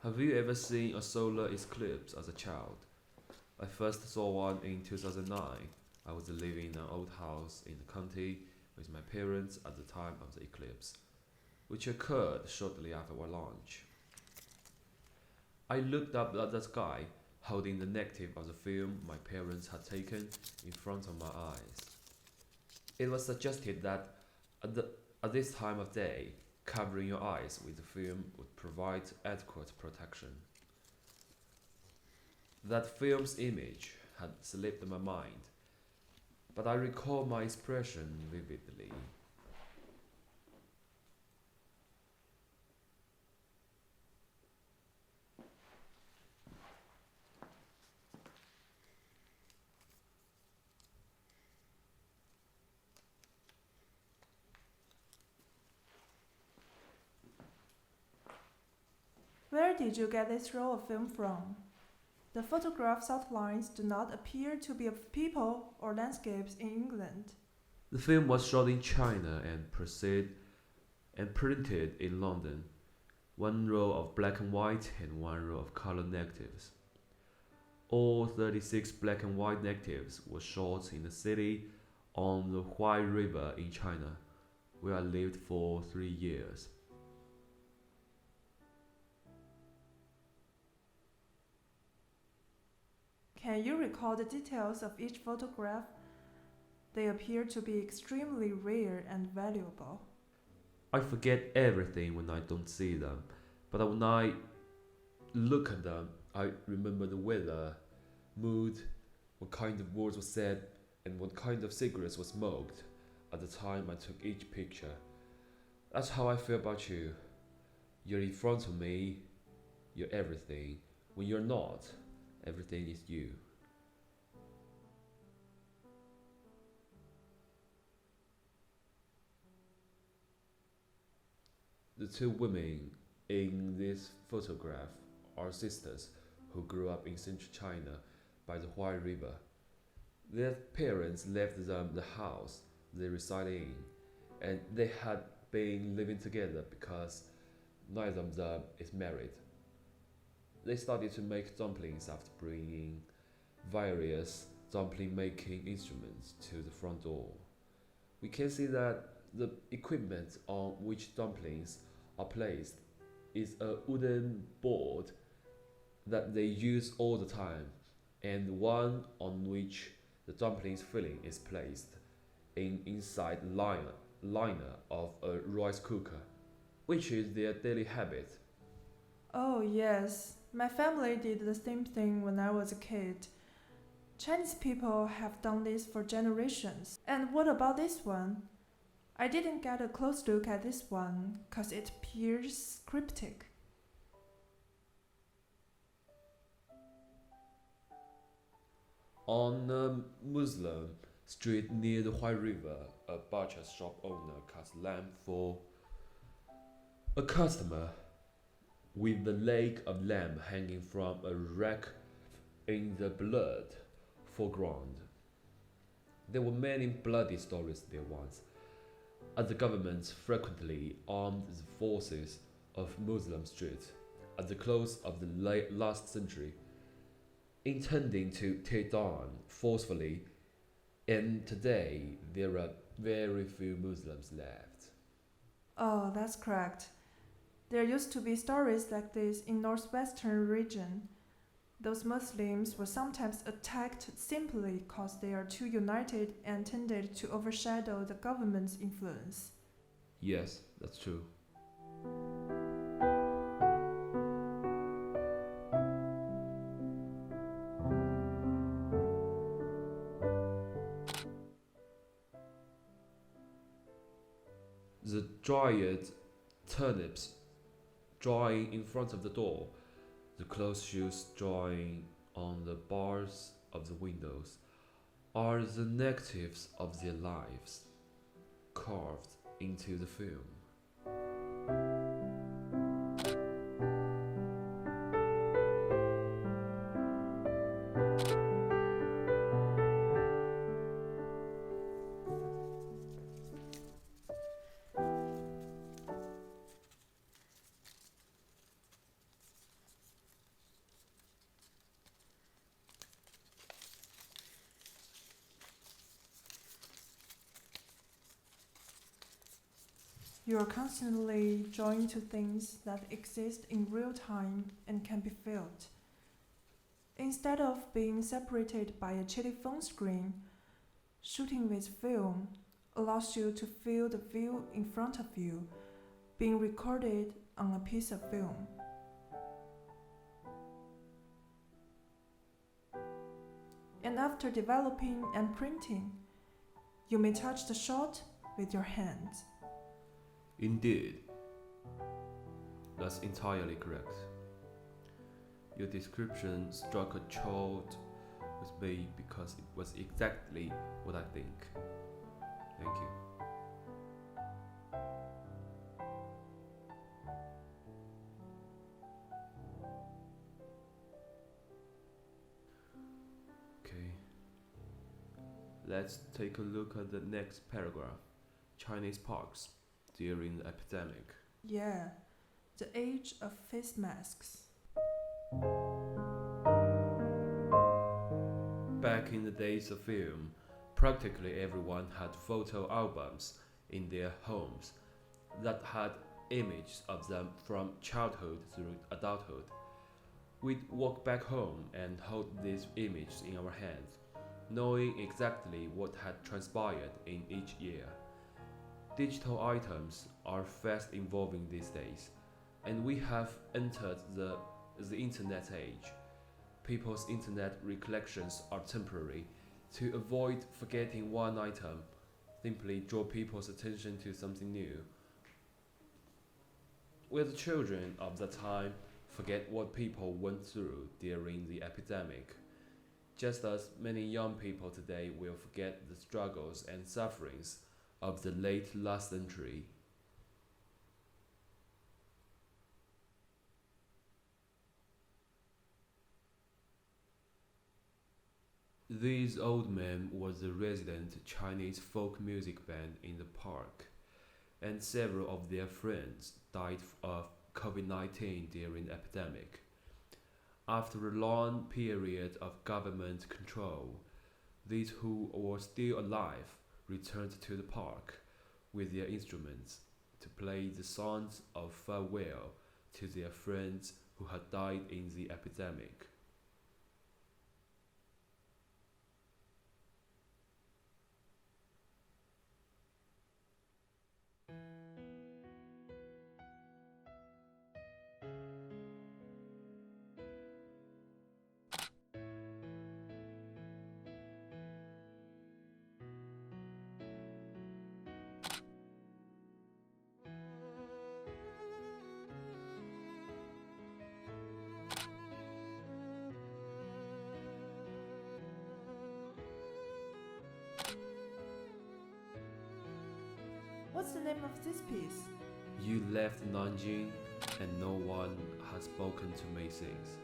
Have you ever seen a solar eclipse as a child? I first saw one in 2009. I was living in an old house in the county with my parents at the time of the eclipse, which occurred shortly after our lunch. I looked up at the sky, holding the negative of the film my parents had taken in front of my eyes. It was suggested that at, at this time of day, covering your eyes with the film would provide adequate protection. That film's image had slipped my mind, but I recall my expression vividly. Where did you get this roll of film from? The photograph's outlines do not appear to be of people or landscapes in England. The film was shot in China and printed in London. One row of black and white and one row of color negatives. All 36 black and white negatives were shot in the city on the Huai River in China, where I lived for 3 years. Can you recall the details of each photograph? They appear to be extremely rare and valuable. I forget everything when I don't see them, but when I look at them, I remember the weather, mood, what kind of words were said, and what kind of cigarettes were smoked at the time I took each picture. That's how I feel about you. You're in front of me, you're everything. When you're not, everything is you. The two women in this photograph are sisters who grew up in central China by the Huai River. Their parents left them the house they resided in, and they had been living together because neither of them is married. They started to make dumplings after bringing various dumpling making instruments to the front door. We can see that the equipment on which dumplings are placed is a wooden board that they use all the time, and the one on which the dumplings filling is placed in inside liner of a rice cooker, which is their daily habit. Oh, yes. My family did the same thing when I was a kid. Chinese people have done this for generations. And what about this one? I didn't get a close look at this one because it appears cryptic. On a Muslim street near the Huai River, a butcher shop owner cuts lamb for a customer, with the leg of lamb hanging from a rack in the blood foreground. There were many bloody stories there once, as the government frequently armed the forces of Muslim streets at the close of the last century, intending to tear down forcefully, and today there are very few Muslims left. Oh, that's correct. There used to be stories like this in northwestern region. Those Muslims were sometimes attacked simply because they are too united and tended to overshadow the government's influence. Yes, that's true. The dried turnips drying in front of the door, the closed shoes drying on the bars of the windows, are the negatives of their lives, carved into the film. You are constantly joined to things that exist in real time and can be felt. Instead of being separated by a telephone screen, shooting with film allows you to feel the view in front of you being recorded on a piece of film. And after developing and printing, you may touch the shot with your hands. Indeed, that's entirely correct. Your description struck a chord with me because it was exactly what I think. Thank you. Okay, let's take a look at the next paragraph. Chinese parks during the epidemic. Yeah, the age of face masks. Back in the days of film, practically everyone had photo albums in their homes that had images of them from childhood through adulthood. We'd walk back home and hold these images in our hands, knowing exactly what had transpired in each year. Digital items are fast evolving these days, and we have entered the internet age. People's internet recollections are temporary. To avoid forgetting one item, simply draw people's attention to something new. Will the children of that time forget what people went through during the epidemic? Just as many young people today will forget the struggles and sufferings of the late last century. This old man was a resident Chinese folk music band in the park, and several of their friends died of COVID-19 during the epidemic. After a long period of government control, these who were still alive returned to the park with their instruments to play the songs of farewell to their friends who had died in the epidemic. What's the name of this piece? You left Nanjing, and no one has spoken to me since.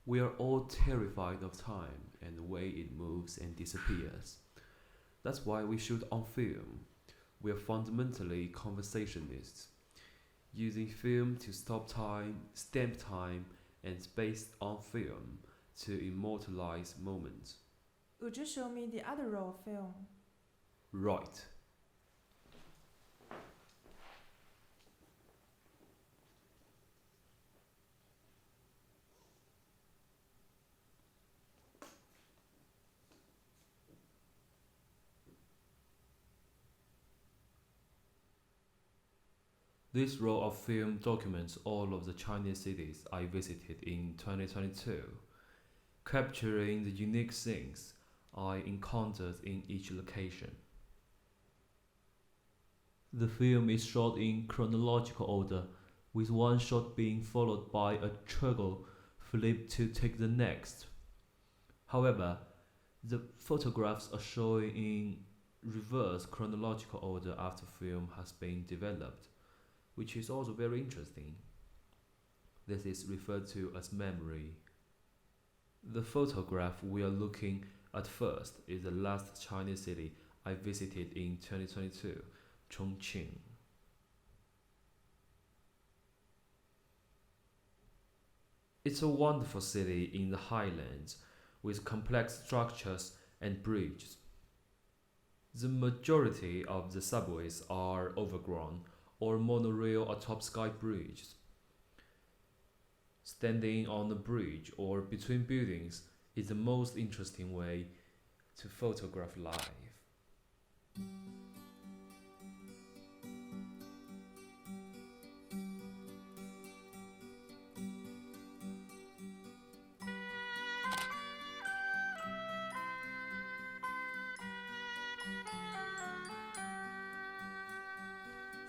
We are all terrified of time and the way it moves and disappears. That's why we shoot on film. We are fundamentally conversationists, using film to stop time, stamp time, and space on film to immortalize moments. Would you show me the other roll of film? Right. This roll of film documents all of the Chinese cities I visited in 2022, capturing the unique things I encountered in each location. The film is shot in chronological order, with one shot being followed by a triangle flip to take the next. However, the photographs are shown in reverse chronological order after film has been developed, which is also very interesting. This is referred to as memory. The photograph we are looking at first is the last Chinese city I visited in 2022, Chongqing. It's a wonderful city in the highlands with complex structures and bridges. The majority of the subways are overgrown or monorail atop sky bridges. Standing on a bridge or between buildings is the most interesting way to photograph life.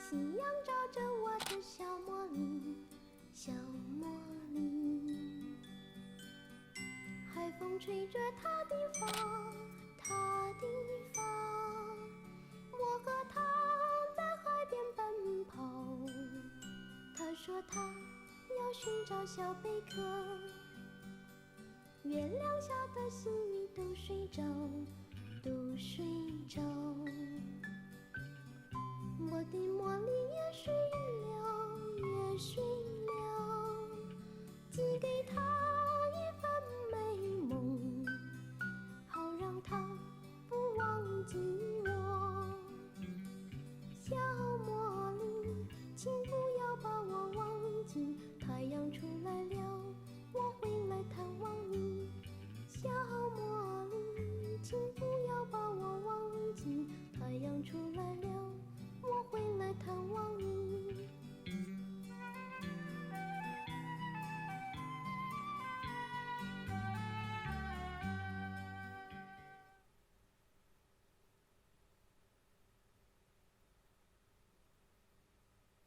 夕阳照着我的小茉莉，小茉莉。海风吹着她的发，她的发。我和她在海边奔跑。她说她要寻找小贝壳。月亮下的星鱼都睡着，都睡着。 我的茉莉也睡了，也睡了，寄给她一份美梦，好让她不忘记我。小茉莉，请不要把我忘记，太阳出来了，我会来探望你。小茉莉，请不要把我忘记，太阳出来了。 我会来探望你。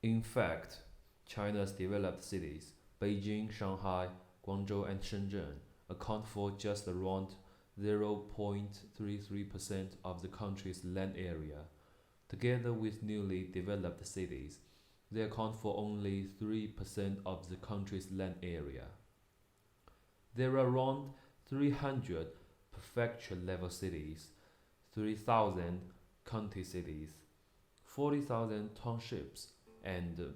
In fact, China's developed cities, Beijing, Shanghai, Guangzhou, and Shenzhen, account for just around 0.33% of the country's land area. Together with newly developed cities, they account for only 3% of the country's land area. There are around 300 prefecture-level cities, 3,000 county cities, 40,000 townships, and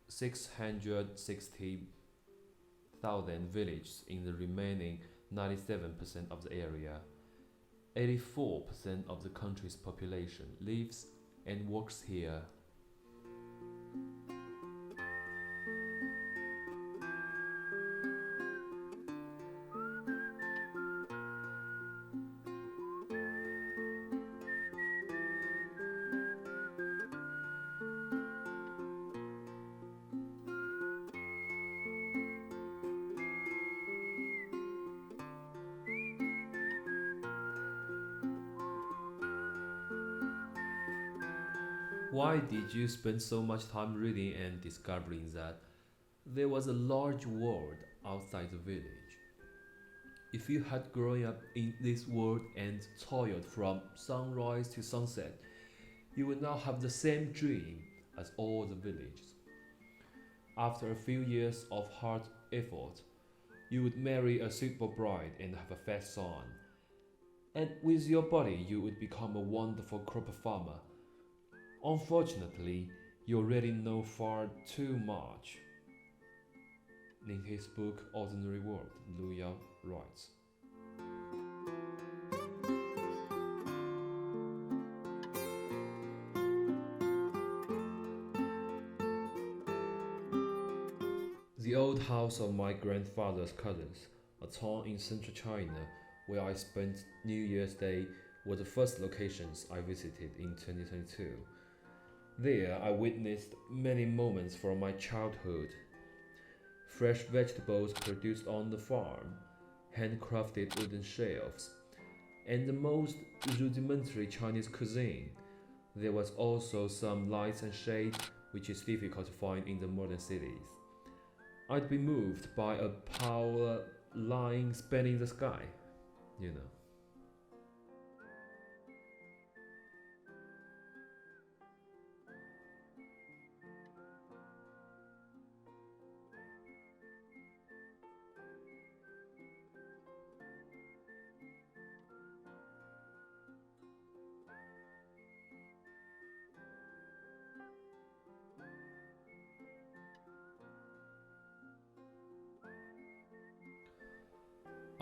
660,000 villages in the remaining 97% of the area. 84% of the country's population lives and works here. Why did you spend so much time reading and discovering that there was a large world outside the village? If you had grown up in this world and toiled from sunrise to sunset, you would now have the same dream as all the villages. After a few years of hard effort, you would marry a suitable bride and have a fat son. And with your body, you would become a wonderful crop farmer. Unfortunately, you already know far too much. In his book Ordinary World, Lanqiao writes, the old house of my grandfather's cousins, a town in central China where I spent New Year's Day, were the first locations I visited in 2022. There, I witnessed many moments from my childhood. Fresh vegetables produced on the farm, handcrafted wooden shelves, and the most rudimentary Chinese cuisine. There was also some light and shade, which is difficult to find in the modern cities. I'd be moved by a power line spanning the sky, you know.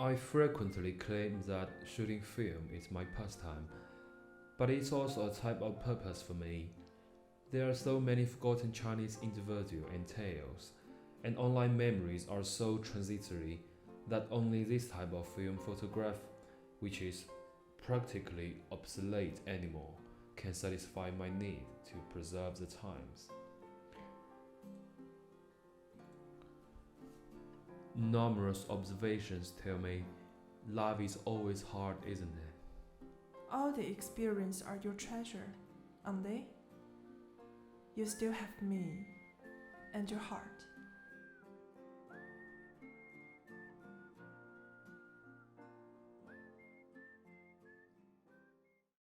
I frequently claim that shooting film is my pastime, but it's also a type of purpose for me. There are so many forgotten Chinese individuals and tales, and online memories are so transitory that only this type of film photograph, which is practically obsolete anymore, can satisfy my need to preserve the times. Numerous observations tell me life is always hard, isn't it? All the experiences are your treasure, aren't they? You still have me and your heart.